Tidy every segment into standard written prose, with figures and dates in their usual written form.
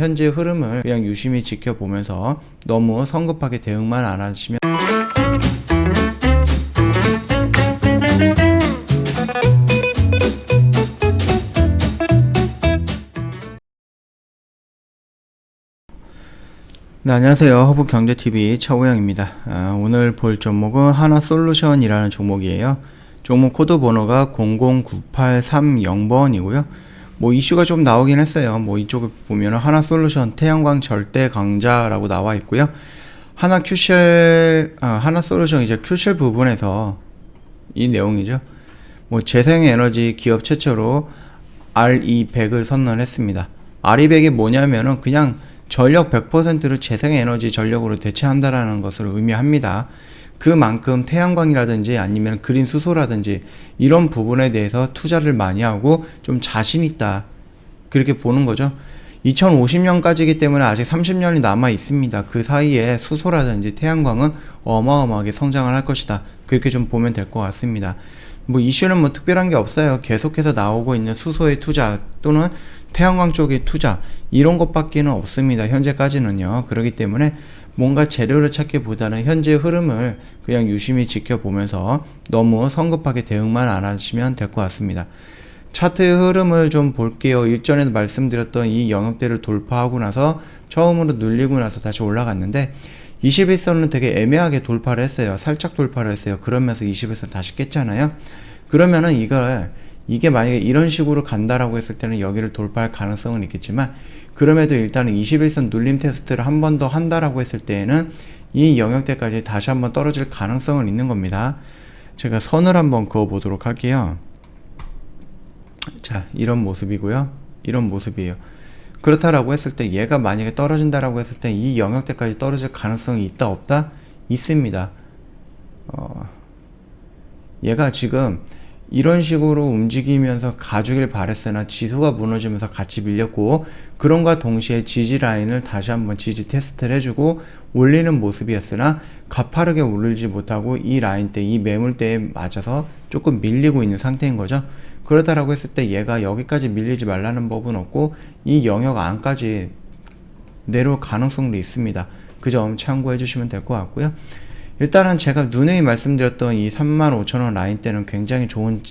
현재 흐름을 그냥 유심히 지켜보면서 너무 성급하게 대응만 안 하시면 네, 안녕하세요. 허브경제TV 차우영입니다. 오늘 볼 종목은 하나솔루션이라는 종목이에요. 종목 코드 번호가 009830번이고요. 뭐 이슈가 좀 나오긴 했어요. 뭐 이쪽에 보면은 하나솔루션 태양광 절대 강자라고 나와 있고요. 하나솔루션 이제 큐쉘 부분에서 이 내용이죠. 뭐 재생에너지 기업 최초로 RE100을 선언했습니다. RE100이 뭐냐면은 그냥 전력 100%를 재생에너지 전력으로 대체한다라는 것을 의미합니다. 그만큼 태양광이라든지 아니면 그린 수소라든지 이런 부분에 대해서 투자를 많이 하고 좀 자신 있다, 그렇게 보는 거죠. 2050년까지이기 때문에 아직 30년이 남아 있습니다. 그 사이에 수소라든지 태양광은 어마어마하게 성장을 할 것이다, 그렇게 좀 보면 될 것 같습니다. 뭐 이슈는 뭐 특별한 게 없어요. 계속해서 나오고 있는 수소의 투자 또는 태양광 쪽의 투자, 이런 것밖에는 없습니다. 현재까지는요. 그렇기 때문에 뭔가 재료를 찾기보다는 현재 흐름을 그냥 유심히 지켜보면서 너무 성급하게 대응만 안 하시면 될 것 같습니다. 차트의 흐름을 좀 볼게요. 일전에도 말씀드렸던 이 영역대를 돌파하고 나서 처음으로 눌리고 나서 다시 올라갔는데 21선은 되게 애매하게 돌파를 했어요. 살짝 돌파를 했어요. 그러면서 21선 다시 깼잖아요. 그러면은 이게 만약에 이런 식으로 간다라고 했을 때는 여기를 돌파할 가능성은 있겠지만, 그럼에도 일단은 21선 눌림 테스트를 한 번 더 한다라고 했을 때에는 이 영역대까지 다시 한번 떨어질 가능성은 있는 겁니다. 제가 선을 한번 그어 보도록 할게요. 자, 이런 모습이고요. 이런 모습이에요. 그렇다라고 했을 때 얘가 만약에 떨어진다라고 했을 때 이 영역대까지 떨어질 가능성이 있다 없다? 있습니다. 얘가 지금 이런 식으로 움직이면서 가주길 바랬으나 지수가 무너지면서 같이 밀렸고, 그런과 동시에 지지 라인을 다시 한번 지지 테스트를 해주고 올리는 모습이었으나 가파르게 오르지 못하고 이 라인대, 이 매물대에 맞아서 조금 밀리고 있는 상태인 거죠. 그렇다라고 했을 때 얘가 여기까지 밀리지 말라는 법은 없고 이 영역 안까지 내려올 가능성도 있습니다. 그 점 참고해 주시면 될 것 같고요. 일단은 제가 누누이 말씀드렸던 이 35,000원 라인대는 굉장히 좋은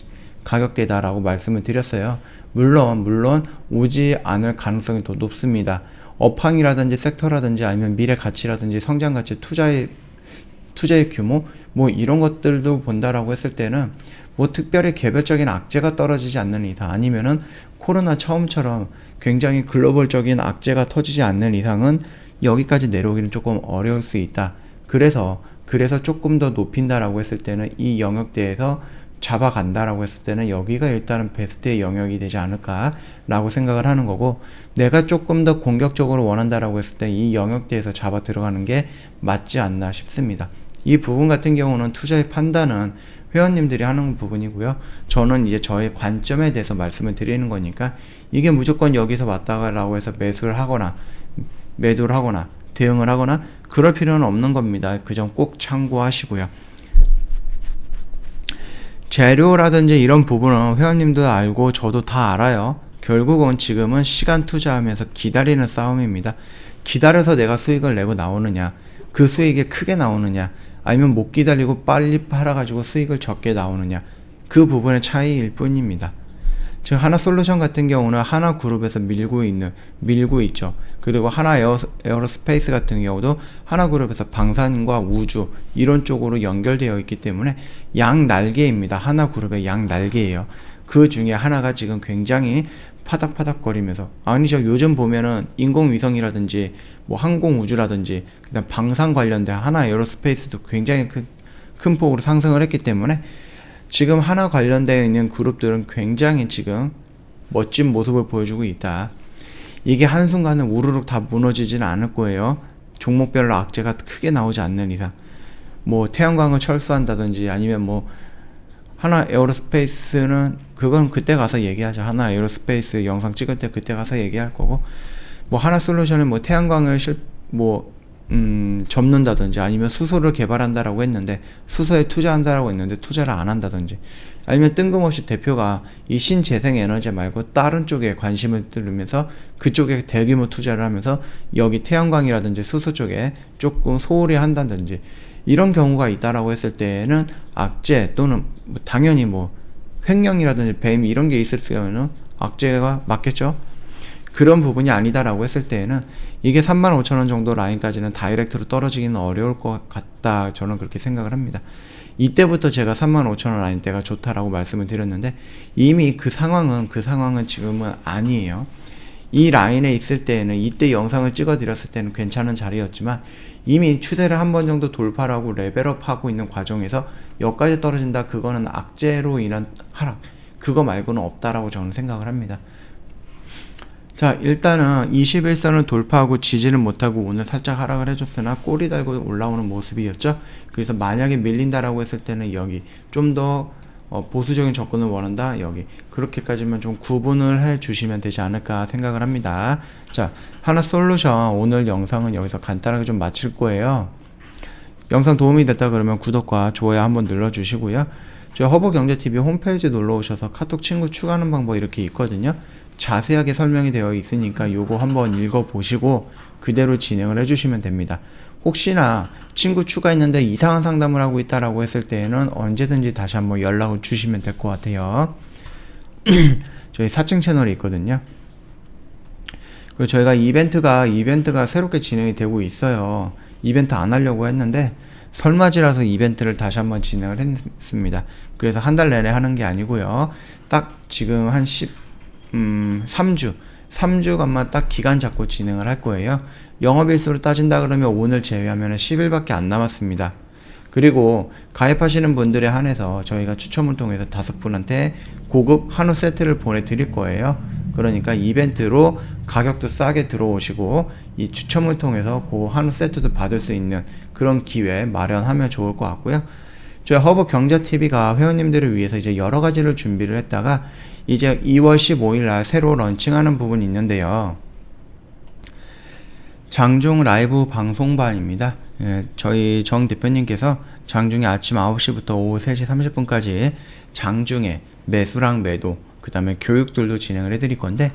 가격대다라고 말씀을 드렸어요. 물론 오지 않을 가능성이 더 높습니다. 업황이라든지 섹터라든지 아니면 미래 가치라든지 성장 가치, 투자의 규모, 뭐 이런 것들도 본다라고 했을 때는 뭐 특별히 개별적인 악재가 떨어지지 않는 이상, 아니면은 코로나 처음처럼 굉장히 글로벌적인 악재가 터지지 않는 이상은 여기까지 내려오기는 조금 어려울 수 있다. 그래서 조금 더 높인다라고 했을 때는 이 영역대에서 잡아간다라고 했을 때는 여기가 일단은 베스트의 영역이 되지 않을까라고 생각을 하는 거고, 내가 조금 더 공격적으로 원한다라고 했을 때 이 영역대에서 잡아 들어가는 게 맞지 않나 싶습니다. 이 부분 같은 경우는 투자의 판단은 회원님들이 하는 부분이고요. 저는 이제 저의 관점에 대해서 말씀을 드리는 거니까 이게 무조건 여기서 왔다라고 해서 매도를 하거나 대응을 하거나 그럴 필요는 없는 겁니다. 그 점 꼭 참고하시고요. 재료라든지 이런 부분은 회원님도 알고 저도 다 알아요. 결국은 지금은 시간 투자하면서 기다리는 싸움입니다. 기다려서 내가 수익을 내고 나오느냐, 그 수익이 크게 나오느냐, 아니면 못 기다리고 빨리 팔아가지고 수익을 적게 나오느냐, 그 부분의 차이일 뿐입니다. 지금 하나솔루션 같은 경우는 하나그룹에서 밀고 있죠. 그리고 하나에어로스페이스 같은 경우도 하나그룹에서 방산과 우주 이런 쪽으로 연결되어 있기 때문에 양날개입니다. 하나그룹의 양날개예요. 그 중에 하나가 지금 굉장히 파닥파닥거리면서, 아니죠, 요즘 보면은 인공위성이라든지 뭐 항공우주라든지 그다음 방산 관련된 하나에어로스페이스도 굉장히 큰 폭으로 상승을 했기 때문에 지금 하나 관련되어 있는 그룹들은 굉장히 지금 멋진 모습을 보여주고 있다. 이게 한순간에 우르륵 다 무너지지는 않을 거예요. 종목별로 악재가 크게 나오지 않는 이상. 뭐 태양광을 철수한다든지 아니면 뭐 하나 에어로스페이스는 그건 그때 가서 얘기하죠. 하나 에어로스페이스 영상 찍을 때 그때 가서 얘기할 거고, 뭐 하나 솔루션은 뭐 태양광을 접는다든지, 아니면 수소를 개발한다라고 했는데 수소에 투자한다라고 했는데 투자를 안 한다든지, 아니면 뜬금없이 대표가 이 신재생에너지 말고 다른 쪽에 관심을 들으면서 그쪽에 대규모 투자를 하면서 여기 태양광이라든지 수소 쪽에 조금 소홀히 한다든지, 이런 경우가 있다라고 했을 때는 악재 또는 당연히 횡령이라든지 뱀 이런 게 있을 경우는 악재가 맞겠죠. 그런 부분이 아니다라고 했을 때에는 이게 35,000원 정도 라인까지는 다이렉트로 떨어지기는 어려울 것 같다, 저는 그렇게 생각을 합니다. 이때부터 제가 35,000원 라인대가 좋다라고 말씀을 드렸는데, 이미 그 상황은 지금은 아니에요. 이 라인에 있을 때에는, 이때 영상을 찍어 드렸을 때는 괜찮은 자리였지만 이미 추세를 한 번 정도 돌파를 하고 레벨업 하고 있는 과정에서 여기까지 떨어진다, 그거는 악재로 인한 하락, 그거 말고는 없다라고 저는 생각을 합니다. 자, 일단은 21선을 돌파하고 지지는 못하고 오늘 살짝 하락을 해줬으나 꼬리 달고 올라오는 모습이었죠. 그래서 만약에 밀린다라고 했을 때는 여기 좀 더 보수적인 접근을 원한다, 여기 그렇게까지만 좀 구분을 해 주시면 되지 않을까 생각을 합니다. 자, 하나솔루션 오늘 영상은 여기서 간단하게 좀 마칠 거예요. 영상 도움이 됐다 그러면 구독과 좋아요 한번 눌러 주시고요. 저 허브경제TV 홈페이지 놀러 오셔서 카톡 친구 추가하는 방법 이렇게 있거든요. 자세하게 설명이 되어 있으니까 요거 한번 읽어보시고 그대로 진행을 해주시면 됩니다. 혹시나 친구 추가했는데 이상한 상담을 하고 있다라고 했을 때에는 언제든지 다시 한번 연락을 주시면 될 것 같아요. 저희 4층 채널이 있거든요. 그리고 저희가 이벤트가 새롭게 진행이 되고 있어요. 이벤트 안 하려고 했는데 설맞이라서 이벤트를 다시 한번 진행을 했습니다. 그래서 한 달 내내 하는 게 아니고요. 딱 지금 한 3주간만 딱 기간 잡고 진행을 할 거예요. 영업일수로 따진다 그러면 오늘 제외하면 10일밖에 안 남았습니다. 그리고 가입하시는 분들에 한해서 저희가 추첨을 통해서 5분한테 고급 한우 세트를 보내드릴 거예요. 그러니까 이벤트로 가격도 싸게 들어오시고 이 추첨을 통해서 그 한우 세트도 받을 수 있는 그런 기회 마련하면 좋을 것 같고요. 저희 허브경제TV가 회원님들을 위해서 이제 여러 가지를 준비를 했다가 이제 2월 15일 날 새로 런칭하는 부분이 있는데요. 장중 라이브 방송반입니다. 저희 정 대표님께서 장중에 아침 9시부터 오후 3시 30분까지 장중에 매수랑 매도, 그 다음에 교육들도 진행을 해드릴 건데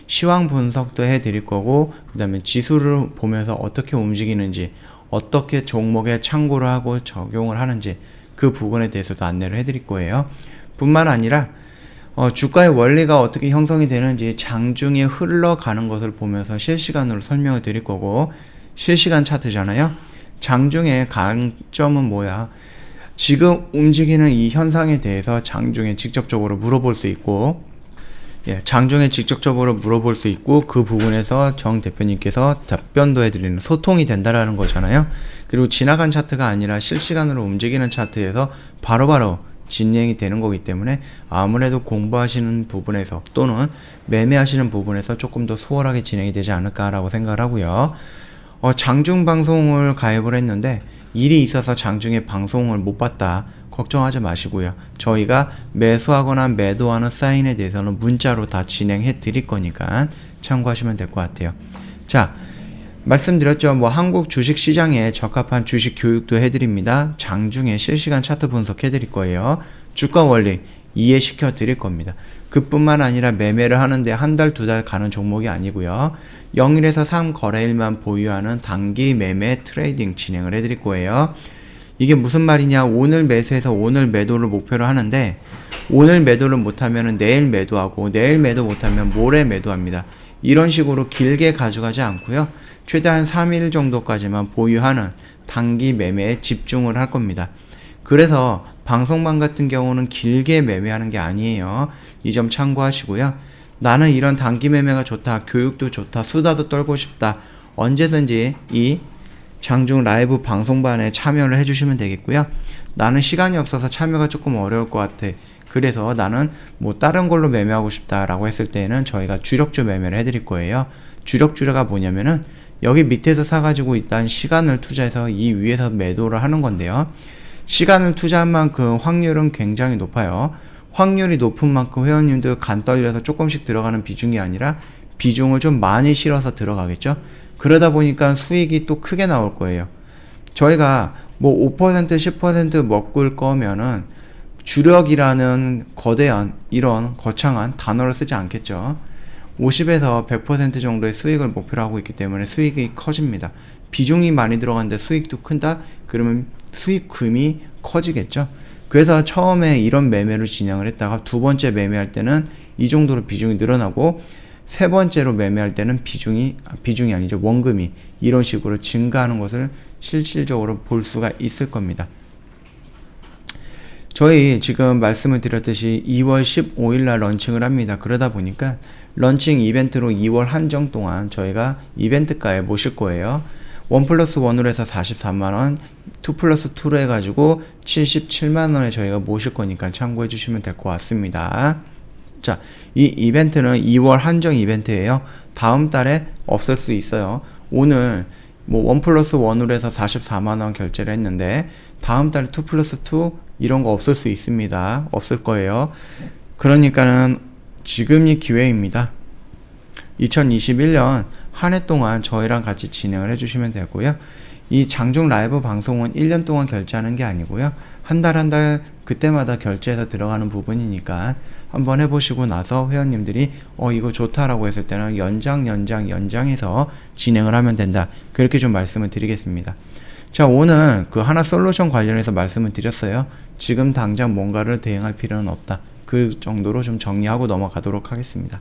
시황 분석도 해드릴 거고, 그 다음에 지수를 보면서 어떻게 움직이는지, 어떻게 종목에 참고를 하고 적용을 하는지 그 부분에 대해서도 안내를 해드릴 거예요. 뿐만 아니라 주가의 원리가 어떻게 형성이 되는지 장중에 흘러가는 것을 보면서 실시간으로 설명을 드릴 거고, 실시간 차트잖아요. 장중의 강점은 뭐야? 지금 움직이는 이 현상에 대해서 장중에 직접적으로 물어볼 수 있고, 장중에 직접적으로 물어볼 수 있고, 그 부분에서 정 대표님께서 답변도 해드리는 소통이 된다라는 거잖아요. 그리고 지나간 차트가 아니라 실시간으로 움직이는 차트에서 바로바로 진행이 되는 거기 때문에 아무래도 공부하시는 부분에서 또는 매매하시는 부분에서 조금 더 수월하게 진행이 되지 않을까라고 생각을 하고요. 장중 방송을 가입을 했는데 일이 있어서 장중에 방송을 못 봤다, 걱정하지 마시고요. 저희가 매수하거나 매도하는 사인에 대해서는 문자로 다 진행해 드릴 거니까 참고하시면 될 것 같아요. 자, 말씀드렸죠. 한국 주식 시장에 적합한 주식 교육도 해드립니다. 장중에 실시간 차트 분석 해드릴 거예요. 주가 원리 이해시켜 드릴 겁니다. 그뿐만 아니라 매매를 하는데 한 달, 2달 가는 종목이 아니고요. 0일에서 3 거래일만 보유하는 단기 매매 트레이딩 진행을 해드릴 거예요. 이게 무슨 말이냐? 오늘 매수해서 오늘 매도를 목표로 하는데 오늘 매도를 못하면 내일 매도하고 내일 매도 못하면 모레 매도합니다. 이런 식으로 길게 가져가지 않고요. 최대한 3일 정도까지만 보유하는 단기 매매에 집중을 할 겁니다. 그래서 방송반 같은 경우는 길게 매매하는 게 아니에요. 이 점 참고하시고요. 나는 이런 단기 매매가 좋다, 교육도 좋다, 수다도 떨고 싶다, 언제든지 이 장중 라이브 방송반에 참여를 해주시면 되겠고요. 나는 시간이 없어서 참여가 조금 어려울 것 같아, 그래서 나는 다른 걸로 매매하고 싶다라고 했을 때는 저희가 주력주 매매를 해드릴 거예요. 주력주가 뭐냐면은 여기 밑에서 사가지고 일단 시간을 투자해서 이 위에서 매도를 하는 건데요. 시간을 투자한 만큼 확률은 굉장히 높아요. 확률이 높은 만큼 회원님들 간 떨려서 조금씩 들어가는 비중이 아니라 비중을 좀 많이 실어서 들어가겠죠. 그러다 보니까 수익이 또 크게 나올 거예요. 저희가 뭐 5% 10% 먹을 거면은 주력이라는 거대한 이런 거창한 단어를 쓰지 않겠죠. 50에서 100% 정도의 수익을 목표로 하고 있기 때문에 수익이 커집니다. 비중이 많이 들어가는데 수익도 큰다? 그러면 수익금이 커지겠죠. 그래서 처음에 이런 매매를 진행을 했다가 두 번째 매매할 때는 이 정도로 비중이 늘어나고 세 번째로 매매할 때는 비중이 아니죠. 원금이 이런 식으로 증가하는 것을 실질적으로 볼 수가 있을 겁니다. 저희 지금 말씀을 드렸듯이 2월 15일 날 런칭을 합니다. 그러다 보니까 런칭 이벤트로 2월 한정 동안 저희가 이벤트가에 모실 거예요. 1+1으로 해서 44만원, 2+2로 해가지고 77만원에 저희가 모실 거니까 참고해 주시면 될 것 같습니다. 자, 이 이벤트는 2월 한정 이벤트예요. 다음 달에 없을 수 있어요. 오늘 뭐 1+1으로 해서 44만원 결제를 했는데 다음 달에 2+2 이런 거 없을 수 있습니다. 없을 거예요. 그러니까는 지금이 기회입니다. 2021년 한 해 동안 저희랑 같이 진행을 해주시면 되고요. 이 장중 라이브 방송은 1년 동안 결제하는 게 아니고요. 한 달 그때마다 결제해서 들어가는 부분이니까 한번 해보시고 나서 회원님들이 이거 좋다라고 했을 때는 연장해서 진행을 하면 된다. 그렇게 좀 말씀을 드리겠습니다. 자, 오늘 그 하나 솔루션 관련해서 말씀을 드렸어요. 지금 당장 뭔가를 대응할 필요는 없다. 그 정도로 좀 정리하고 넘어가도록 하겠습니다.